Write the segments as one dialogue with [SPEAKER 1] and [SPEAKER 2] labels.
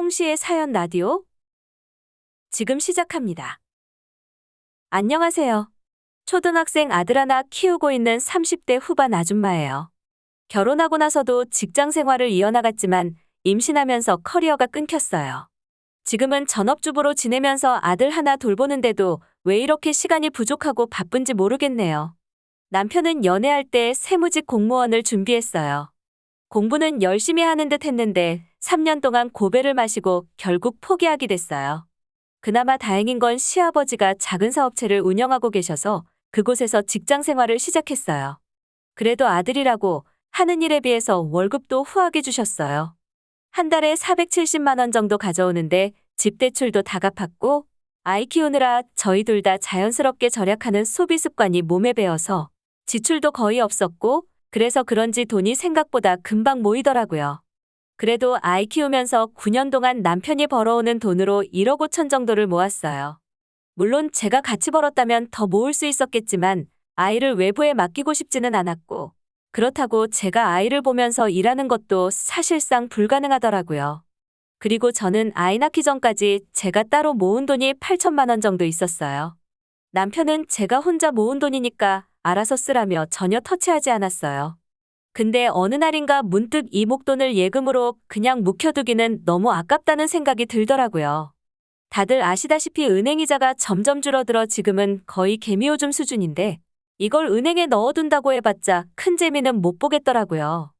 [SPEAKER 1] 송시의 사연 라디오 지금 시작합니다. 안녕하세요. 초등학생 아들 하나 키우고 있는 30대 후반 아줌마예요. 결혼하고 나서도 직장 생활을 이어나갔지만 임신하면서 커리어가 끊겼어요. 지금은 전업주부로 지내면서 아들 하나 돌보는데도 왜 이렇게 시간이 부족하고 바쁜지 모르겠네요. 남편은 연애할 때 세무직 공무원을 준비했어요. 공부는 열심히 하는 듯 했는데 3년 동안 고배를 마시고 결국 포기하게 됐어요. 그나마 다행인 건 시아버지가 작은 사업체를 운영하고 계셔서 그곳에서 직장 생활을 시작했어요. 그래도 아들이라고 하는 일에 비해서 월급도 후하게 주셨어요. 한 달에 470만 원 정도 가져오는데 집 대출도 다 갚았고 아이 키우느라 저희 둘 다 자연스럽게 절약하는 소비 습관이 몸에 배어서 지출도 거의 없었고 그래서 그런지 돈이 생각보다 금방 모이더라고요. 그래도 아이 키우면서 9년 동안 남편이 벌어오는 돈으로 1억 5천 정도를 모았어요. 물론 제가 같이 벌었다면 더 모을 수 있었겠지만 아이를 외부에 맡기고 싶지는 않았고 그렇다고 제가 아이를 보면서 일하는 것도 사실상 불가능하더라고요. 그리고 저는 아이 낳기 전까지 제가 따로 모은 돈이 8천만 원 정도 있었어요. 남편은 제가 혼자 모은 돈이니까 알아서 쓰라며 전혀 터치하지 않았어요. 근데 어느 날인가 문득 이 목돈을 예금으로 그냥 묵혀두기는 너무 아깝다는 생각이 들더라고요. 다들 아시다시피 은행 이자가 점점 줄어들어 지금은 거의 개미오줌 수준인데 이걸 은행에 넣어둔다고 해봤자 큰 재미는 못 보겠더라고요.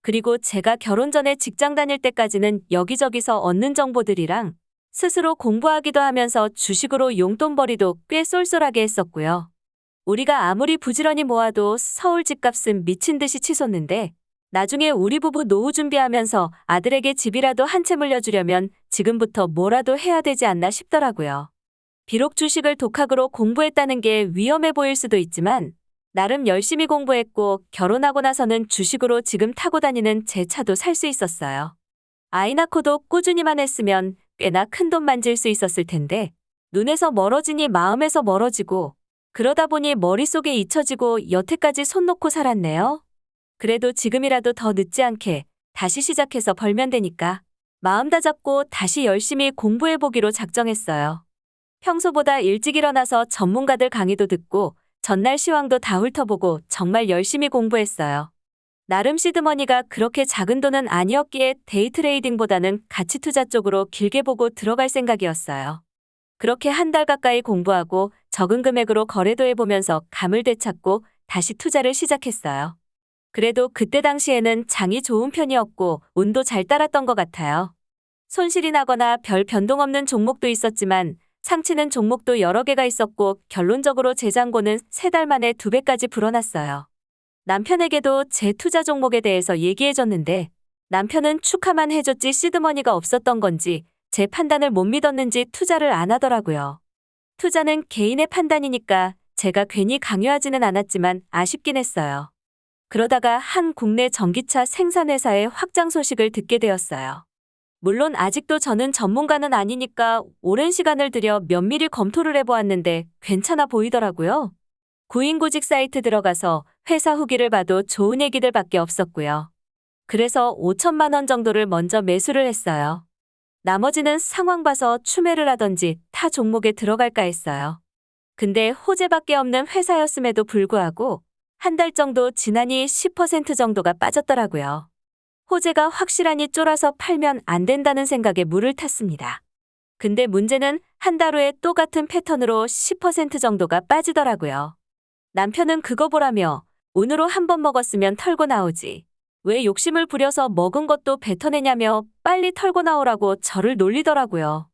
[SPEAKER 1] 그리고 제가 결혼 전에 직장 다닐 때까지는 여기저기서 얻는 정보들이랑 스스로 공부하기도 하면서 주식으로 용돈벌이도 꽤 쏠쏠하게 했었고요. 우리가 아무리 부지런히 모아도 서울 집값은 미친 듯이 치솟는데 나중에 우리 부부 노후 준비하면서 아들에게 집이라도 한 채 물려주려면 지금부터 뭐라도 해야 되지 않나 싶더라고요. 비록 주식을 독학으로 공부했다는 게 위험해 보일 수도 있지만 나름 열심히 공부했고 결혼하고 나서는 주식으로 지금 타고 다니는 제 차도 살 수 있었어요. 아이 낳고도 꾸준히만 했으면 꽤나 큰 돈 만질 수 있었을 텐데 눈에서 멀어지니 마음에서 멀어지고 그러다 보니 머릿속에 잊혀지고 여태까지 손 놓고 살았네요. 그래도 지금이라도 더 늦지 않게 다시 시작해서 벌면 되니까 마음 다잡고 다시 열심히 공부해보기로 작정했어요. 평소보다 일찍 일어나서 전문가들 강의도 듣고 전날 시황도 다 훑어보고 정말 열심히 공부했어요. 나름 시드머니가 그렇게 작은 돈은 아니었기에 데이 트레이딩보다는 가치 투자 쪽으로 길게 보고 들어갈 생각이었어요. 그렇게 한 달 가까이 공부하고 적은 금액으로 거래도 해보면서 감을 되찾고 다시 투자를 시작했어요. 그래도 그때 당시에는 장이 좋은 편이었고 운도 잘 따랐던 것 같아요. 손실이 나거나 별 변동 없는 종목도 있었지만 상치는 종목도 여러 개가 있었고 결론적으로 제 잔고는 3달 만에 2배까지 불어났어요. 남편에게도 제 투자 종목에 대해서 얘기해줬는데 남편은 축하만 해줬지 시드머니가 없었던 건지 제 판단을 못 믿었는지 투자를 안 하더라고요. 투자는 개인의 판단이니까 제가 괜히 강요하지는 않았지만 아쉽긴 했어요. 그러다가 한 국내 전기차 생산회사의 확장 소식을 듣게 되었어요. 물론 아직도 저는 전문가는 아니니까 오랜 시간을 들여 면밀히 검토를 해보았는데 괜찮아 보이더라고요. 구인구직 사이트 들어가서 회사 후기를 봐도 좋은 얘기들밖에 없었고요. 그래서 5천만 원 정도를 먼저 매수를 했어요. 나머지는 상황 봐서 추매를 하던지 타 종목에 들어갈까 했어요. 근데 호재밖에 없는 회사였음에도 불구하고 한 달 정도 지나니 10% 정도가 빠졌더라고요. 호재가 확실하니 쫄아서 팔면 안 된다는 생각에 물을 탔습니다. 근데 문제는 한 달 후에 또 같은 패턴으로 10% 정도가 빠지더라고요. 남편은 그거 보라며 운으로 한 번 먹었으면 털고 나오지. 왜 욕심을 부려서 먹은 것도 뱉어내냐며 빨리 털고 나오라고 저를 놀리더라고요.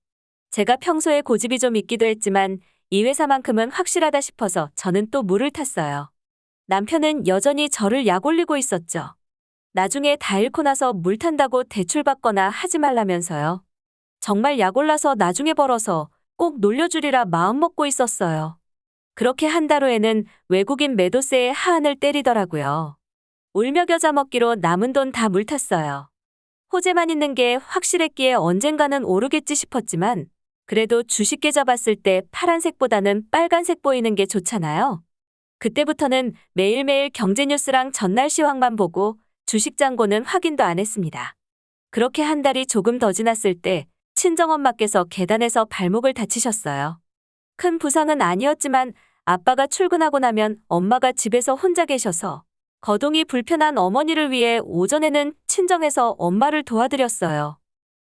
[SPEAKER 1] 제가 평소에 고집이 좀 있기도 했지만 이 회사만큼은 확실하다 싶어서 저는 또 물을 탔어요. 남편은 여전히 저를 약올리고 있었죠. 나중에 다 잃고 나서 물 탄다고 대출받거나 하지 말라면서요. 정말 약올라서 나중에 벌어서 꼭 놀려주리라 마음먹고 있었어요. 그렇게 한 달 후에는 외국인 매도세에 하한을 때리더라고요. 울며 겨자 먹기로 남은 돈 다 물탔어요. 호재만 있는 게 확실했기에 언젠가는 오르겠지 싶었지만 그래도 주식 계좌 봤을 때 파란색보다는 빨간색 보이는 게 좋잖아요. 그때부터는 매일매일 경제뉴스랑 전날 시황만 보고 주식 잔고는 확인도 안 했습니다. 그렇게 한 달이 조금 더 지났을 때 친정엄마께서 계단에서 발목을 다치셨어요. 큰 부상은 아니었지만 아빠가 출근하고 나면 엄마가 집에서 혼자 계셔서 거동이 불편한 어머니를 위해 오전에는 친정에서 엄마를 도와드렸어요.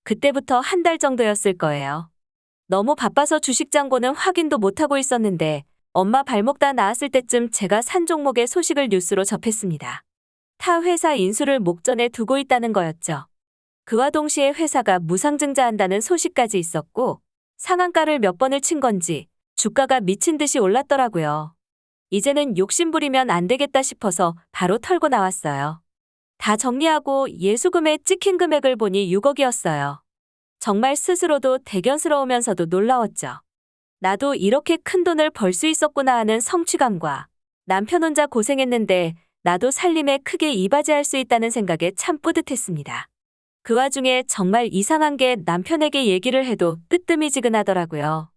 [SPEAKER 1] 그때부터 한 달 정도였을 거예요. 너무 바빠서 주식잔고는 확인도 못하고 있었는데 엄마 발목 다 나았을 때쯤 제가 산 종목의 소식을 뉴스로 접했습니다. 타 회사 인수를 목전에 두고 있다는 거였죠. 그와 동시에 회사가 무상증자한다는 소식까지 있었고 상한가를 몇 번을 친 건지 주가가 미친 듯이 올랐더라고요. 이제는 욕심부리면 안 되겠다 싶어서 바로 털고 나왔어요. 다 정리하고 예수금에 찍힌 금액을 보니 6억이었어요. 정말 스스로도 대견스러우면서도 놀라웠죠. 나도 이렇게 큰 돈을 벌 수 있었구나 하는 성취감과 남편 혼자 고생했는데 나도 살림에 크게 이바지할 수 있다는 생각에 참 뿌듯했습니다. 그 와중에 정말 이상한 게 남편에게 얘기를 해도 뜨뜨미지근하더라고요.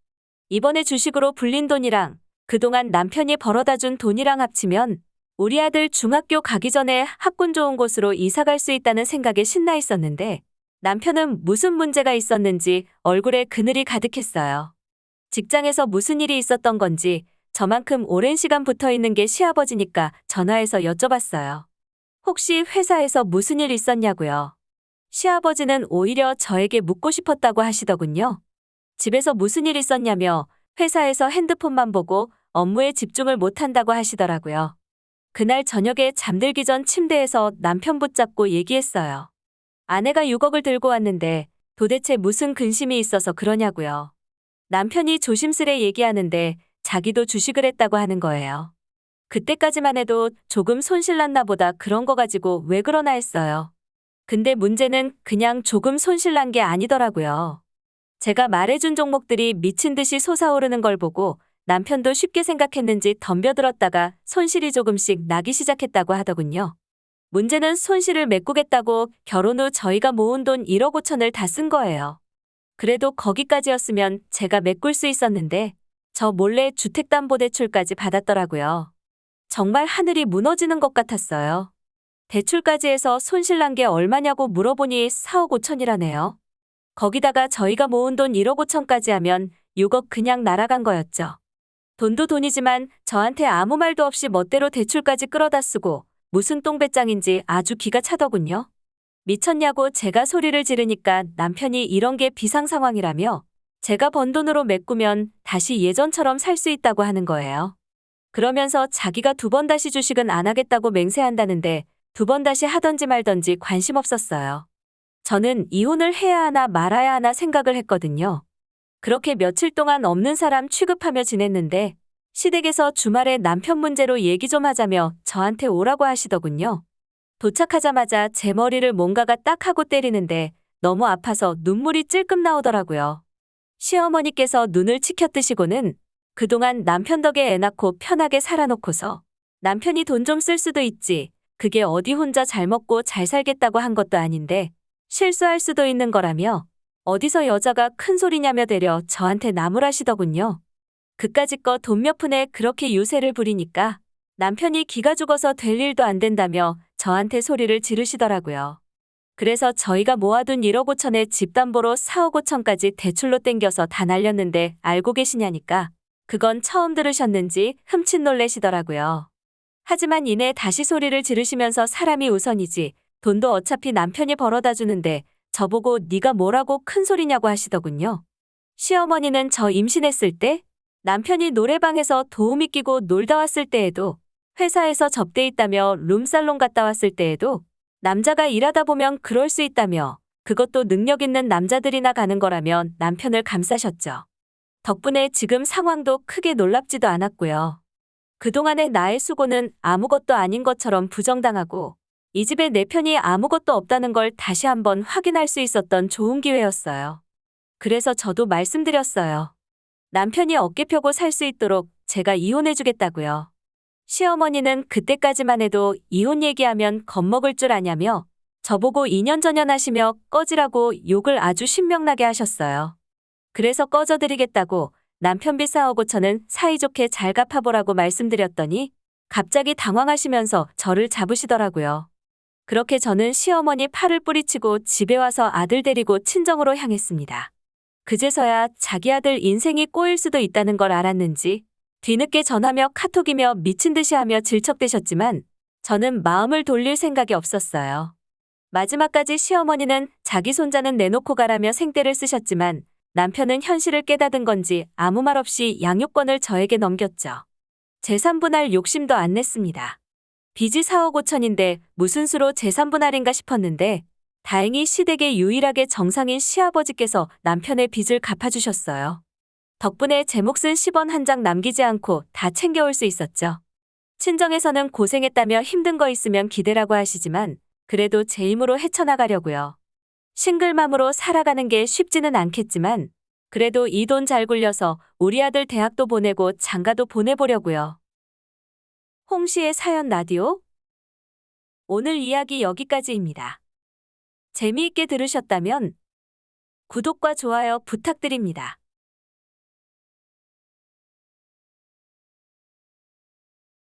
[SPEAKER 1] 이번에 주식으로 불린 돈이랑 그동안 남편이 벌어다 준 돈이랑 합치면 우리 아들 중학교 가기 전에 학군 좋은 곳으로 이사 갈 수 있다는 생각에 신나 있었는데 남편은 무슨 문제가 있었는지 얼굴에 그늘이 가득했어요. 직장에서 무슨 일이 있었던 건지 저만큼 오랜 시간 붙어 있는 게 시아버지니까 전화해서 여쭤봤어요. 혹시 회사에서 무슨 일 있었냐고요. 시아버지는 오히려 저에게 묻고 싶었다고 하시더군요. 집에서 무슨 일 있었냐며 회사에서 핸드폰만 보고 업무에 집중을 못한다고 하시더라고요. 그날 저녁에 잠들기 전 침대에서 남편 붙잡고 얘기했어요. 아내가 6억을 들고 왔는데 도대체 무슨 근심이 있어서 그러냐고요. 남편이 조심스레 얘기하는데 자기도 주식을 했다고 하는 거예요. 그때까지만 해도 조금 손실났나 보다 그런 거 가지고 왜 그러나 했어요. 근데 문제는 그냥 조금 손실난 게 아니더라고요. 제가 말해준 종목들이 미친 듯이 솟아오르는 걸 보고 남편도 쉽게 생각했는지 덤벼들었다가 손실이 조금씩 나기 시작했다고 하더군요. 문제는 손실을 메꾸겠다고 결혼 후 저희가 모은 돈 1억 5천을 다 쓴 거예요. 그래도 거기까지였으면 제가 메꿀 수 있었는데 저 몰래 주택담보대출까지 받았더라고요. 정말 하늘이 무너지는 것 같았어요. 대출까지 해서 손실난 게 얼마냐고 물어보니 4억 5천이라네요. 거기다가 저희가 모은 돈 1억 5천까지 하면 6억 그냥 날아간 거였죠. 돈도 돈이지만 저한테 아무 말도 없이 멋대로 대출까지 끌어다 쓰고 무슨 똥배짱인지 아주 기가 차더군요. 미쳤냐고 제가 소리를 지르니까 남편이 이런 게 비상 상황이라며 제가 번 돈으로 메꾸면 다시 예전처럼 살 수 있다고 하는 거예요. 그러면서 자기가 2번 다시 주식은 안 하겠다고 맹세한다는데 2번 다시 하던지 말던지 관심 없었어요. 저는 이혼을 해야 하나 말아야 하나 생각을 했거든요. 그렇게 며칠 동안 없는 사람 취급하며 지냈는데 시댁에서 주말에 남편 문제로 얘기 좀 하자며 저한테 오라고 하시더군요. 도착하자마자 제 머리를 뭔가가 딱 하고 때리는데 너무 아파서 눈물이 찔끔 나오더라고요. 시어머니께서 눈을 치켜뜨시고는 그동안 남편 덕에 애 낳고 편하게 살아놓고서 남편이 돈 좀 쓸 수도 있지. 그게 어디 혼자 잘 먹고 잘 살겠다고 한 것도 아닌데 실수할 수도 있는 거라며 어디서 여자가 큰 소리냐며 대려 저한테 나무라시더군요. 그까짓 거 돈 몇 푼에 그렇게 유세를 부리니까 남편이 기가 죽어서 될 일도 안 된다며 저한테 소리를 지르시더라고요. 그래서 저희가 모아둔 1억 5천에 집담보로 4억 5천까지 대출로 땡겨서 다 날렸는데 알고 계시냐니까 그건 처음 들으셨는지 흠칫 놀래시더라고요. 하지만 이내 다시 소리를 지르시면서 사람이 우선이지 돈도 어차피 남편이 벌어다 주는데 저보고 네가 뭐라고 큰 소리냐고 하시더군요. 시어머니는 저 임신했을 때 남편이 노래방에서 도우미 끼고 놀다 왔을 때에도 회사에서 접대 있다며 룸살롱 갔다 왔을 때에도 남자가 일하다 보면 그럴 수 있다며 그것도 능력 있는 남자들이나 가는 거라면 남편을 감싸셨죠. 덕분에 지금 상황도 크게 놀랍지도 않았고요. 그동안의 나의 수고는 아무것도 아닌 것처럼 부정당하고 이 집에 내 편이 아무것도 없다는 걸 다시 한번 확인할 수 있었던 좋은 기회였어요. 그래서 저도 말씀드렸어요. 남편이 어깨 펴고 살 수 있도록 제가 이혼해주겠다고요. 시어머니는 그때까지만 해도 이혼 얘기하면 겁먹을 줄 아냐며 저보고 2년 전연하시며 꺼지라고 욕을 아주 신명나게 하셨어요. 그래서 꺼져드리겠다고 남편비 4억 5천은 사이좋게 잘 갚아보라고 말씀드렸더니 갑자기 당황하시면서 저를 잡으시더라고요. 그렇게 저는 시어머니 팔을 뿌리치고 집에 와서 아들 데리고 친정으로 향했습니다. 그제서야 자기 아들 인생이 꼬일 수도 있다는 걸 알았는지 뒤늦게 전화며 카톡이며 미친 듯이 하며 질척대셨지만 저는 마음을 돌릴 생각이 없었어요. 마지막까지 시어머니는 자기 손자는 내놓고 가라며 생떼를 쓰셨지만 남편은 현실을 깨닫은 건지 아무 말 없이 양육권을 저에게 넘겼죠. 재산분할 욕심도 안 냈습니다. 빚이 4억 5천인데 무슨 수로 재산분할인가 싶었는데 다행히 시댁의 유일하게 정상인 시아버지께서 남편의 빚을 갚아주셨어요. 덕분에 제 몫은 10원 한 장 남기지 않고 다 챙겨올 수 있었죠. 친정에서는 고생했다며 힘든 거 있으면 기대라고 하시지만 그래도 제 힘으로 헤쳐나가려고요. 싱글맘으로 살아가는 게 쉽지는 않겠지만 그래도 이 돈 잘 굴려서 우리 아들 대학도 보내고 장가도 보내보려고요. 홍시의 사연 라디오 오늘 이야기 여기까지입니다. 재미있게 들으셨다면 구독과 좋아요 부탁드립니다.